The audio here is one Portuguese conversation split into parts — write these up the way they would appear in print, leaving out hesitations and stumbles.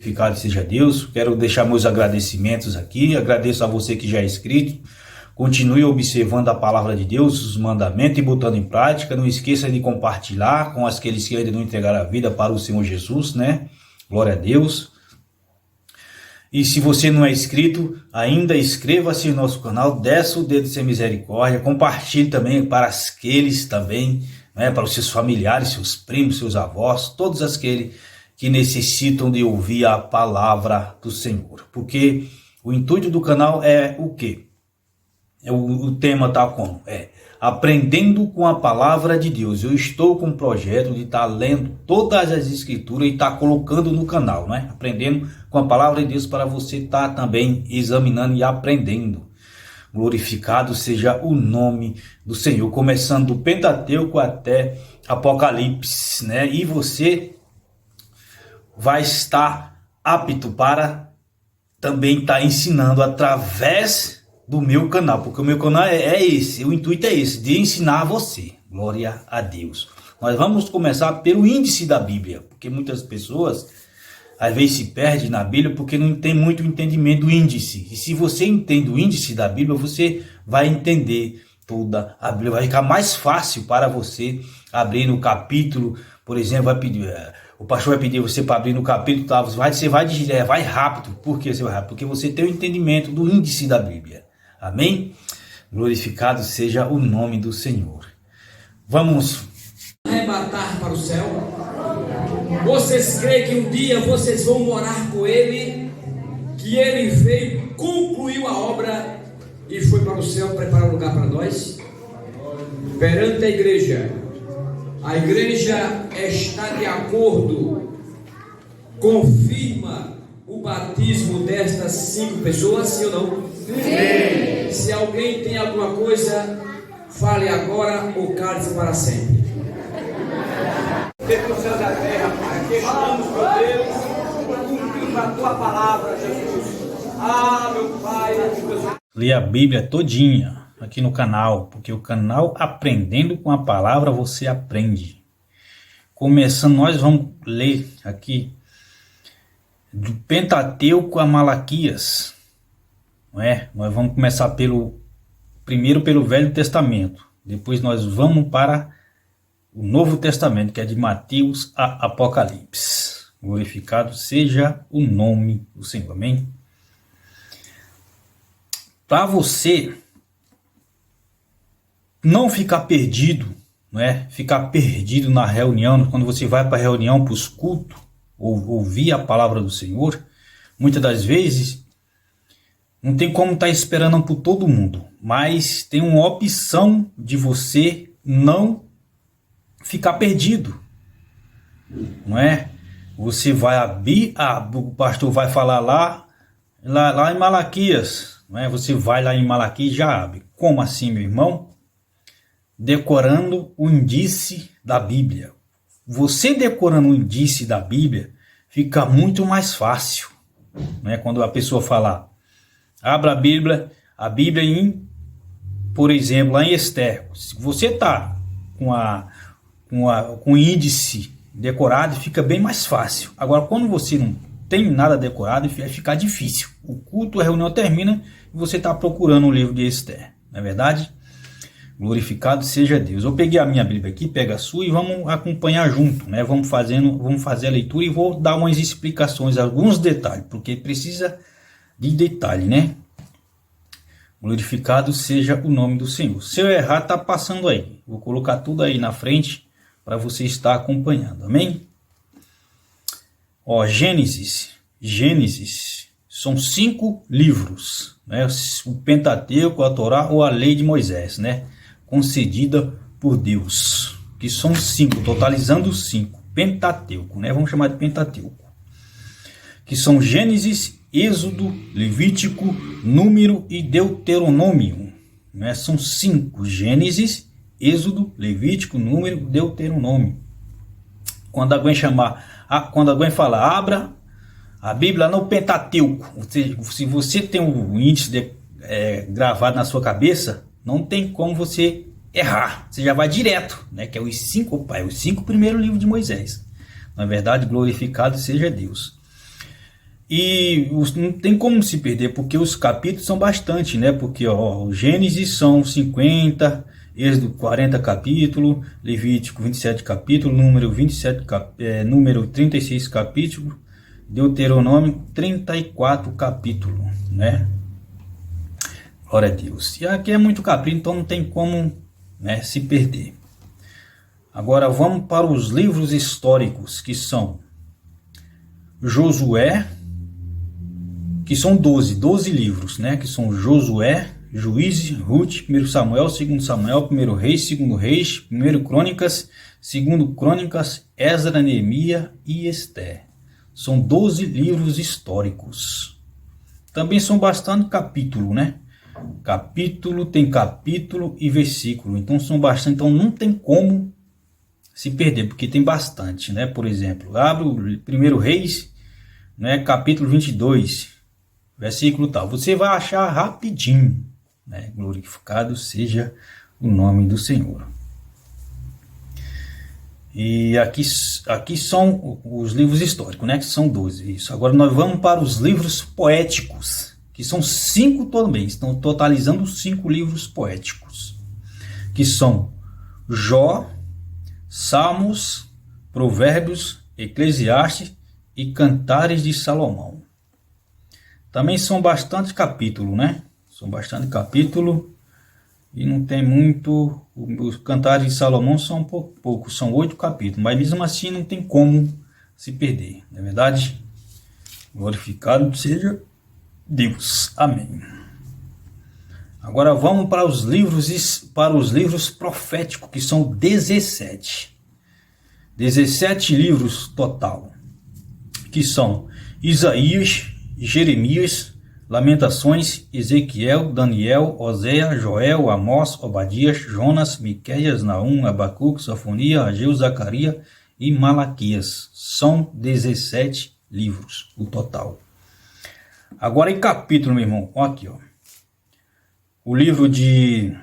Glorificado seja Deus. Quero deixar meus agradecimentos aqui. Agradeço a você que já é inscrito. Continue observando a palavra de Deus, os mandamentos e botando em prática. Não esqueça de compartilhar com aqueles que ainda não entregaram a vida para o Senhor Jesus, né? Glória a Deus. E se você não é inscrito, ainda inscreva-se no nosso canal, desce o dedo sem misericórdia, compartilhe também para aqueles também, né? Para os seus familiares, seus primos, seus avós, todos aqueles que necessitam de ouvir a palavra do Senhor. Porque o intuito do canal é o quê? O tema tá como? Aprendendo com a palavra de Deus. Eu estou com um projeto de estar lendo todas as escrituras e estar colocando no canal, né? Aprendendo com a palavra de Deus para você estar também examinando e aprendendo. Glorificado seja o nome do Senhor, começando do Pentateuco até Apocalipse, né? E você vai estar apto para também estar ensinando através do meu canal, porque o meu canal é esse, o intuito é esse, de ensinar a você. Glória a Deus. Nós vamos começar pelo índice da Bíblia, porque muitas pessoas às vezes se perdem na Bíblia porque não tem muito entendimento do índice. E se você entende o índice da Bíblia, você vai entender toda a Bíblia, vai ficar mais fácil para você abrir no capítulo, por exemplo, vai pedir... O pastor vai pedir você para abrir no capítulo, tá? Você vai rápido. Por que você vai rápido? Porque você tem o entendimento do índice da Bíblia. Amém? Glorificado seja o nome do Senhor. Vamos arrebatar para o céu. Vocês creem que um dia vocês vão morar com Ele, que Ele veio, concluiu a obra e foi para o céu preparar um lugar para nós? Perante a igreja está de acordo, confirma o batismo destas 5 pessoas, sim ou não? Sim. Se alguém tem alguma coisa, fale agora ou cale-se para sempre. Deus do céu e da terra, Pai, que estamos, meu Deus, cumprindo a Tua palavra, Jesus. Meu Pai, ler a Bíblia todinha aqui no canal, porque o canal Aprendendo com a Palavra você aprende. Começando, nós vamos ler aqui do Pentateuco a Malaquias, não é? Nós vamos começar primeiro pelo Velho Testamento, depois nós vamos para o Novo Testamento, que é de Mateus a Apocalipse. Glorificado seja o nome do Senhor, amém? Para você não ficar perdido, não é? Ficar perdido na reunião, quando você vai para a reunião, para os cultos, ou ouvir a palavra do Senhor, muitas das vezes não tem como estar esperando por todo mundo, mas tem uma opção de você não ficar perdido, não é? Você vai abrir, o pastor vai falar lá em Malaquias, não é? Você vai lá em Malaquias e já abre. Como assim, meu irmão? Decorando o índice da Bíblia. Você decorando o índice da Bíblia fica muito mais fácil, né? Quando a pessoa falar, abra a Bíblia em, por exemplo, lá em Esther. Se você está com o índice decorado, fica bem mais fácil. Agora, quando você não tem nada decorado, vai ficar difícil. O culto, a reunião termina e você está procurando o livro de Esther, não é verdade? Glorificado seja Deus. Eu peguei a minha Bíblia aqui, pega a sua e vamos acompanhar junto, né? Vamos fazer a leitura e vou dar umas explicações, alguns detalhes, porque precisa de detalhe, né? Glorificado seja o nome do Senhor. Se eu errar, tá passando aí. Vou colocar tudo aí na frente para você estar acompanhando, amém? Ó, Gênesis são 5 livros, né? O Pentateuco, a Torá ou a Lei de Moisés, né? Concedida por Deus, que são 5, totalizando 5, Pentateuco, né? Vamos chamar de Pentateuco, que são Gênesis, Êxodo, Levítico, Número e Deuteronômio, né? São 5, Gênesis, Êxodo, Levítico, Número, Deuteronômio. Quando alguém falar, abra a Bíblia no Pentateuco, se você tem o índice gravado na sua cabeça, não tem como você errar, você já vai direto, né? Que é os 5 primeiros livros de Moisés. Na verdade, glorificado seja Deus. Não tem como se perder, porque os capítulos são bastante, né? Porque o Gênesis são 50, Êxodo 40 capítulos, Levítico 27 capítulos, número 36 capítulos, Deuteronômio 34 capítulos, né? Glória a Deus. E aqui é muito capítulo, então não tem como, né, se perder. Agora vamos para os livros históricos, que são Josué, que são 12 livros, né? Que são Josué, Juízes, Ruth, 1 Samuel, 2 Samuel, 1 Reis, 2 Reis, 1 Crônicas, 2 Crônicas, Esdras, Neemias e Esther. São 12 livros históricos. Também são bastante capítulos, né? Tem capítulo e versículo. Então são bastante, então não tem como se perder, porque tem bastante, né? Por exemplo, abre o 1 Reis, né, capítulo 22, versículo tal. Você vai achar rapidinho, né? Glorificado seja o nome do Senhor. E aqui são os livros históricos, né? Que são 12. Isso. Agora nós vamos para os livros poéticos, que são 5 também. Estão totalizando 5 livros poéticos, que são Jó, Salmos, Provérbios, Eclesiastes e Cantares de Salomão. Também são bastante capítulos, né? São bastante capítulos e não tem muito. Os Cantares de Salomão são um pouco, são 8 capítulos, mas mesmo assim não tem como se perder, não é verdade? Glorificado seja Deus. Amém. Agora vamos para os livros proféticos, que são 17. 17 livros total, que são Isaías, Jeremias, Lamentações, Ezequiel, Daniel, Oséias, Joel, Amós, Obadias, Jonas, Miqueias, Naum, Abacuque, Sofonias, Ageu, Zacarias e Malaquias. São 17 livros o total. Agora em capítulo, meu irmão, aqui, ó. O livro de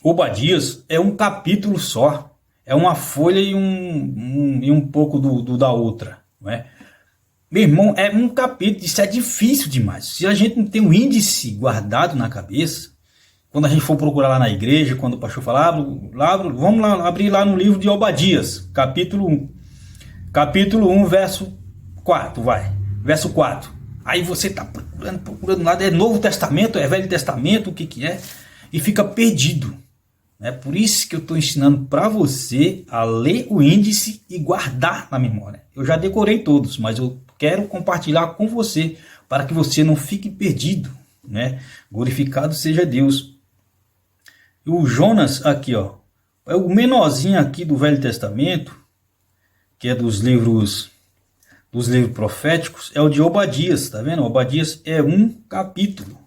Obadias é um capítulo só. É uma folha e um pouco da outra, não é? Meu irmão, é um capítulo, isso é difícil demais. Se a gente não tem um índice guardado na cabeça, quando a gente for procurar lá na igreja, quando o pastor falar, vamos lá abrir lá no livro de Obadias, capítulo 1. Capítulo 1, verso 4, vai. Verso 4. Aí você está procurando nada, é Novo Testamento, é Velho Testamento, o que é, e fica perdido. É por isso que eu estou ensinando para você a ler o índice e guardar na memória. Eu já decorei todos, mas eu quero compartilhar com você para que você não fique perdido, né? Glorificado seja Deus. E o Jonas aqui, ó, é o menorzinho aqui do Velho Testamento, que é dos livros proféticos, é o de Obadias, tá vendo? Obadias é um capítulo.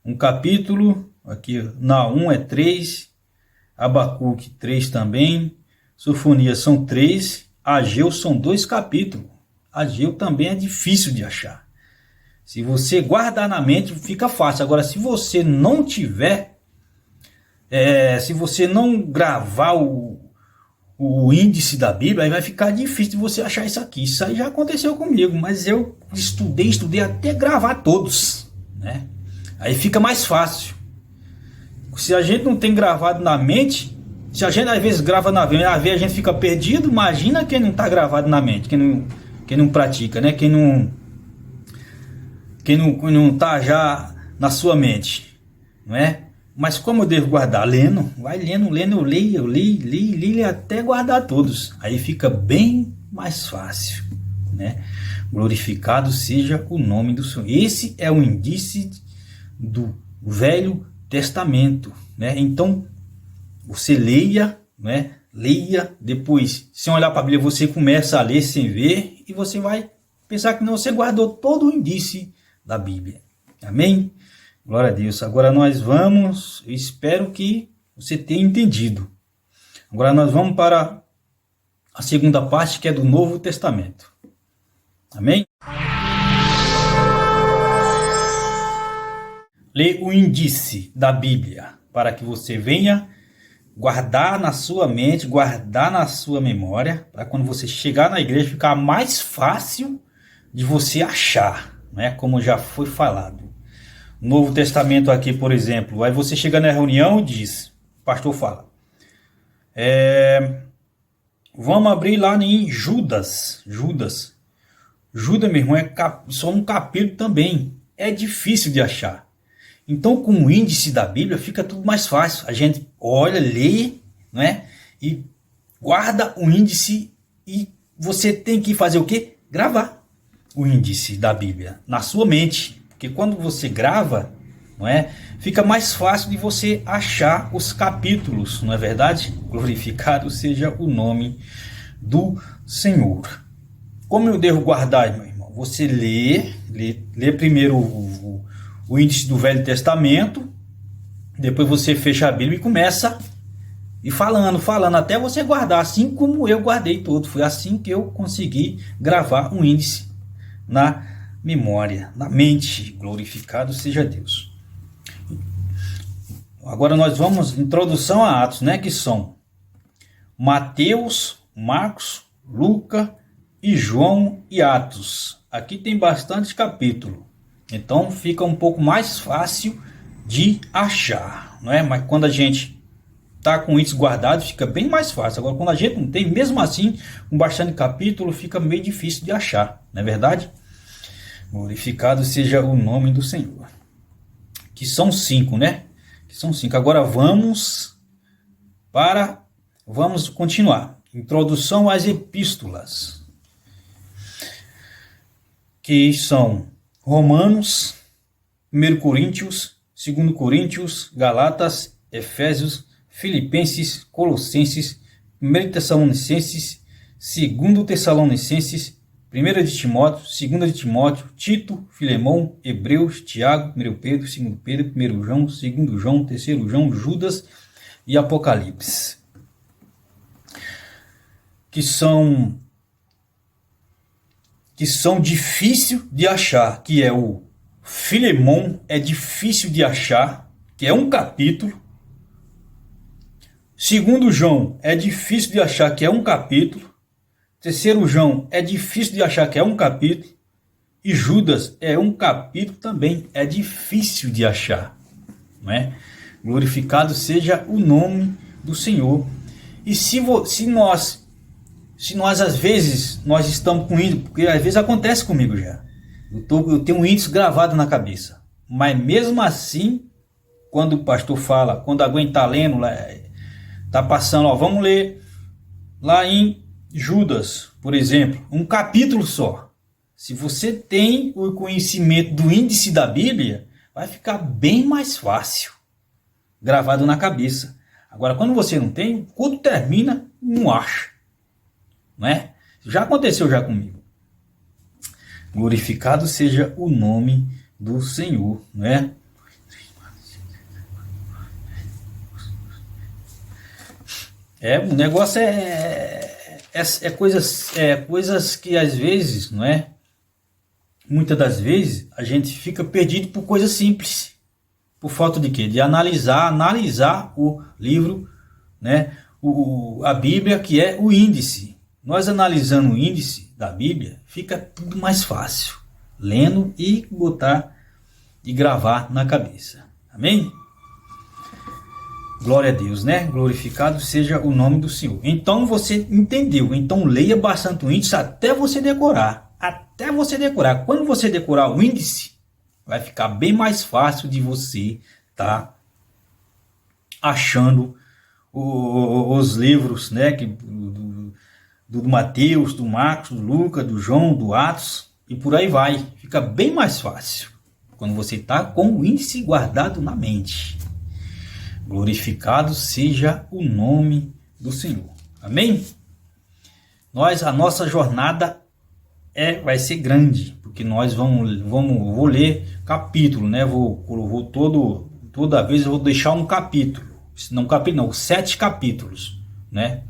Um capítulo, aqui, Naum é 3, Abacuque 3 também, Sofonias são 3, Ageu são 2 capítulos. Ageu também é difícil de achar. Se você guardar na mente, fica fácil. Agora, se você não tiver, se você não gravar o índice da Bíblia, aí vai ficar difícil de você achar isso aqui. Isso aí já aconteceu comigo, mas eu estudei até gravar todos, né? Aí fica mais fácil. Se a gente não tem gravado na mente, se a gente às vezes grava na mente, às vezes a gente fica perdido, imagina quem não está gravado na mente, quem não pratica, né? Quem não está já na sua mente, não é? Mas como eu devo guardar? Lendo, vai lendo, eu leio até guardar todos. Aí fica bem mais fácil, né? Glorificado seja o nome do Senhor. Esse é o índice do Velho Testamento, né? Então, você leia, né? Leia, depois, sem olhar para a Bíblia, você começa a ler sem ver e você vai pensar que não, você guardou todo o índice da Bíblia. Amém? Glória a Deus. Agora nós vamos, eu espero que você tenha entendido. Agora nós vamos para a segunda parte, que é do Novo Testamento. Amém? Lê o índice da Bíblia, para que você venha guardar na sua mente, guardar na sua memória, para quando você chegar na igreja ficar mais fácil de você achar, né? Como já foi falado. Novo Testamento aqui, por exemplo, aí você chega na reunião e diz, o pastor fala, vamos abrir lá em Judas, Judas, meu irmão, é só um capítulo também, é difícil de achar. Então, com o índice da Bíblia, fica tudo mais fácil. A gente olha, lê, né? E guarda o índice e você tem que fazer o quê? Gravar o índice da Bíblia na sua mente. Porque quando você grava, não é? Fica mais fácil de você achar os capítulos, não é verdade? Glorificado seja o nome do Senhor. Como eu devo guardar, meu irmão? Você lê primeiro o índice do Velho Testamento, depois você fecha a Bíblia e começa e falando, até você guardar, assim como eu guardei todo. Foi assim que eu consegui gravar um índice na memória, na mente. Glorificado seja Deus. Agora nós vamos, introdução a Atos, né? Que são Mateus, Marcos, Lucas e João e Atos. Aqui tem bastante capítulo. Então fica um pouco mais fácil de achar, não é? Mas quando a gente está com isso guardado, fica bem mais fácil. Agora, quando a gente não tem, mesmo assim, com bastante capítulo, fica meio difícil de achar, não é verdade? Glorificado seja o nome do Senhor. Que são 5, né? Que são 5. Agora vamos continuar. Introdução às epístolas. Que são Romanos, 1 Coríntios, 2 Coríntios, Galatas, Efésios, Filipenses, Colossenses, 1 Tessalonicenses, 2 Tessalonicenses, 1 de Timóteo, 2 de Timóteo, Tito, Filemão, Hebreus, Tiago, 1 Pedro, 2 Pedro, 1 João, 2 João, 3 João, Judas e Apocalipse. Que são difícil de achar, que é o Filemão, é difícil de achar, que é um capítulo. 2 João é difícil de achar, que é um capítulo. 3 João é difícil de achar, que é um capítulo. E Judas é um capítulo também, é difícil de achar, não é? Glorificado seja o nome do Senhor. E se nós às vezes nós estamos com índice, porque às vezes acontece comigo já, eu tenho um índice gravado na cabeça, mas mesmo assim, quando o pastor fala, quando alguém está lendo, está passando, vamos ler lá em Judas, por exemplo, um capítulo só. Se você tem o conhecimento do índice da Bíblia, vai ficar bem mais fácil, gravado na cabeça. Agora, quando você não tem, quando termina, não acha. Não é? Já aconteceu já comigo. Glorificado seja o nome do Senhor, não é? O negócio coisas que às vezes, não é? Muitas das vezes a gente fica perdido por coisas simples. Por falta de quê? De analisar o livro, né? A Bíblia, que é o índice. Nós analisando o índice da Bíblia, fica tudo mais fácil. Lendo e botar e gravar na cabeça. Amém? Glória a Deus, né? Glorificado seja o nome do Senhor. Então você entendeu. Então leia bastante o índice até você decorar. Até você decorar. Quando você decorar o índice, vai ficar bem mais fácil de você estar achando os livros, né? Do Mateus, do Marcos, do Lucas, do João, do Atos e por aí vai. Fica bem mais fácil quando você está com o índice guardado na mente. Glorificado seja o nome do Senhor. Amém? A nossa jornada vai ser grande, porque nós vou ler capítulo, né? Toda vez eu vou deixar um capítulo. Não, 7 capítulos, né?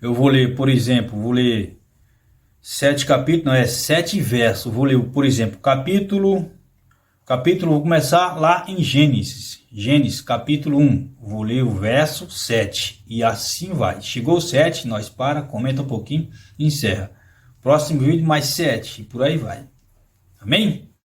Eu vou ler, por exemplo, 7 capítulos, 7 versos. Vou ler, por exemplo, capítulo, vou começar lá em Gênesis, capítulo 1. Vou ler o verso 7 e assim vai. Chegou o 7, nós comenta um pouquinho e encerra. Próximo vídeo mais 7 e por aí vai. Amém?